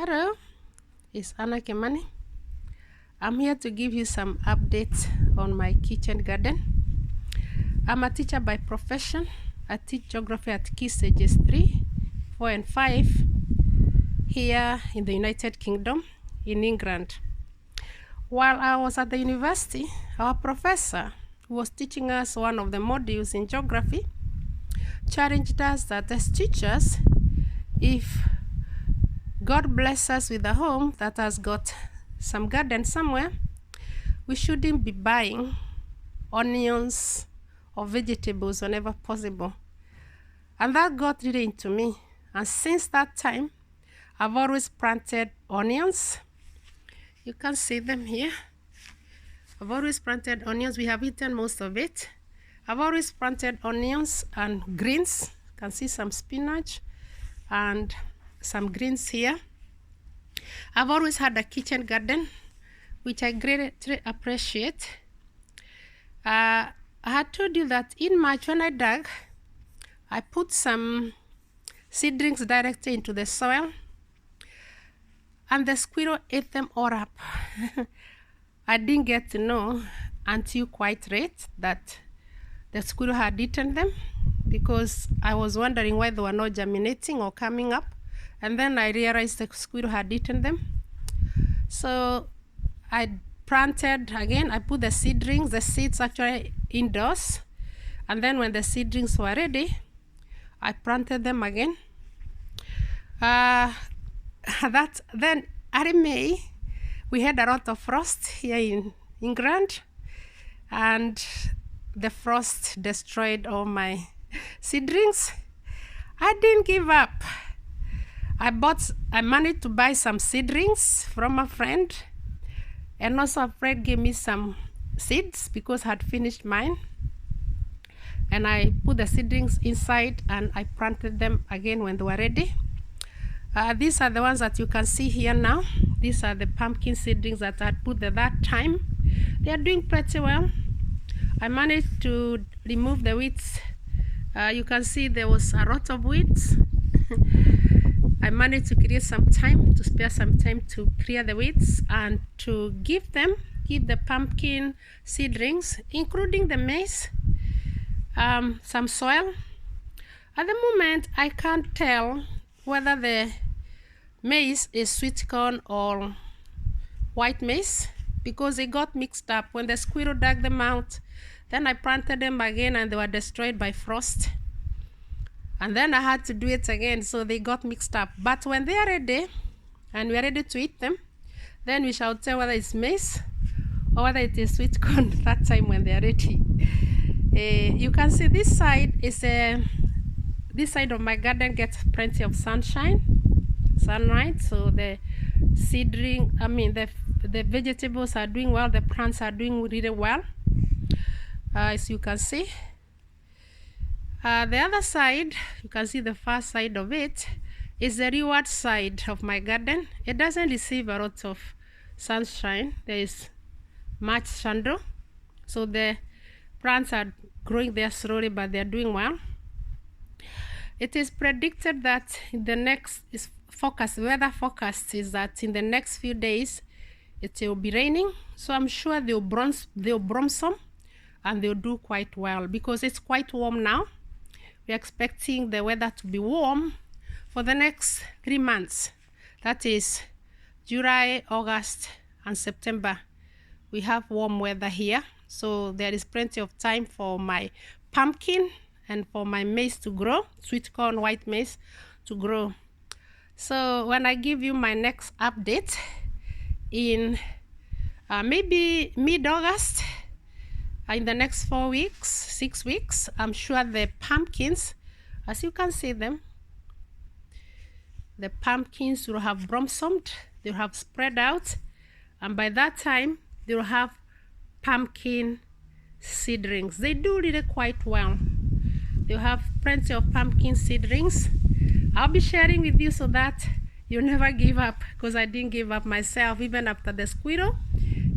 Hello, it's Anna Kemani. I'm here to give you some updates on my kitchen garden. I'm a teacher by profession. I teach geography at key stages 3, 4, and 5 here in the United Kingdom in England. While I was at the university, our professor, who was teaching us one of the modules in geography, challenged us that as teachers, if God bless us with a home that has got some garden somewhere, we shouldn't be buying onions or vegetables whenever possible. And that got really into me. And since that time, I've always planted onions. You can see them here. I've always planted onions. We have eaten most of it. I've always planted onions and greens. You can see some spinach and some greens here. I've always had a kitchen garden, which I greatly appreciate. I had told you that in March when I dug, I put some seedlings directly into the soil, and the squirrel ate them all up. I didn't get to know until quite late that the squirrel had eaten them, because I was wondering why they were not germinating or coming up. And then I realized the squirrel had eaten them. So I planted again. I put the seeds actually indoors. And then when the seedlings were ready, I planted them again. Then early May, we had a lot of frost here in England. And the frost destroyed all my seedlings. I didn't give up. I managed to buy some seedlings from a friend, and also a friend gave me some seeds because I had finished mine. And I put the seedlings inside and I planted them again when they were ready. These are the ones that you can see here now. These are the pumpkin seedlings that I had put at that time. They are doing pretty well. I managed to remove the weeds. You can see there was a lot of weeds. I managed to spare some time to clear the weeds and to give the pumpkin seedlings, including the maize, some soil. At the moment, I can't tell whether the maize is sweet corn or white maize, because they got mixed up. When the squirrel dug them out, then I planted them again and they were destroyed by frost. And then I had to do it again, so they got mixed up. But when they are ready, and we are ready to eat them, then we shall tell whether it's maize or whether it is sweet corn that time when they are ready. You can see this side of my garden gets plenty of sunlight. So the the vegetables are doing well. The plants are doing really well, as you can see. The other side, you can see the far side of it, is the leeward side of my garden. It doesn't receive a lot of sunshine. There is much shadow. So the plants are growing there slowly, but they're doing well. It is predicted that in the next weather forecast is that in the next few days it will be raining. So I'm sure they'll blossom and they'll do quite well, because it's quite warm now. We're expecting the weather to be warm for the next 3 months. That is July, August, and September. We have warm weather here. So there is plenty of time for my pumpkin and for my maize to grow, sweet corn, white maize to grow. So when I give you my next update in maybe mid-August, in the next 6 weeks, I'm sure the pumpkins, as you can see them, the pumpkins will have blossomed, they'll have spread out, and by that time, they'll have pumpkin seedlings. They do really quite well. They'll have plenty of pumpkin seedlings. I'll be sharing with you so that you never give up, because I didn't give up myself, even after the squirrel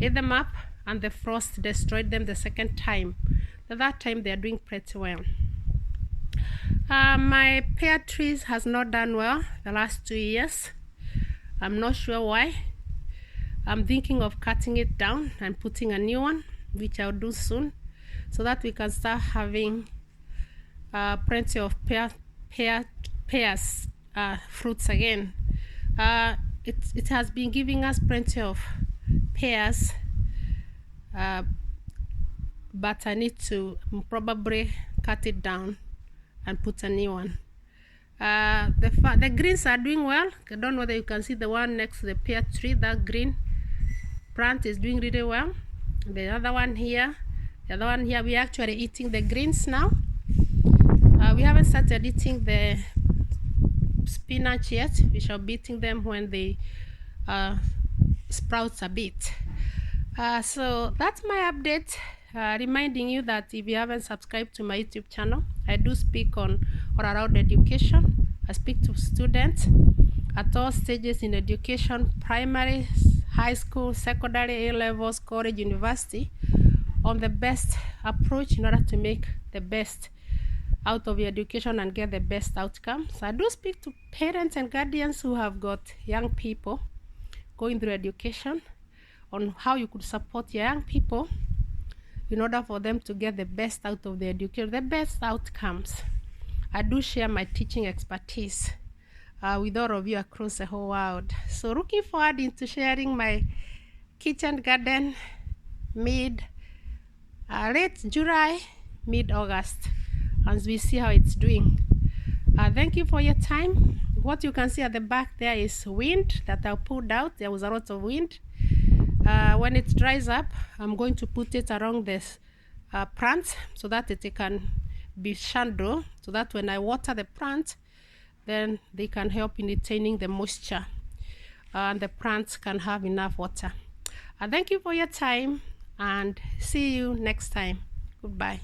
ate them up and the frost destroyed them the second time. At that time, they are doing pretty well. My pear trees has not done well the last 2 years. I'm not sure why. I'm thinking of cutting it down and putting a new one, which I'll do soon, so that we can start having plenty of pears fruits again. It has been giving us plenty of pears, but I need to probably cut it down and put a new one. The greens are doing well. I don't know whether you can see the one next to the pear tree. That green plant is doing really well. The other one here, we're actually eating the greens now. We haven't started eating the spinach yet. We shall be eating them when they sprouts a bit. So that's my update, reminding you that if you haven't subscribed to my YouTube channel, I do speak on or around education. I speak to students at all stages in education: primary, high school, secondary, A-levels, college, university, on the best approach in order to make the best out of your education and get the best outcomes. I do speak to parents and guardians who have got young people going through education on how you could support your young people in order for them to get the best out of their education, the best outcomes. I do share my teaching expertise with all of you across the whole world. So looking forward into sharing my kitchen garden late July, mid-August, as we see how it's doing. Thank you for your time. What you can see at the back there is wind that I pulled out. There was a lot of wind. When it dries up, I'm going to put it around this plant so that it can be shadow, so that when I water the plant, then they can help in retaining the moisture and the plants can have enough water. Thank you for your time and see you next time. Goodbye.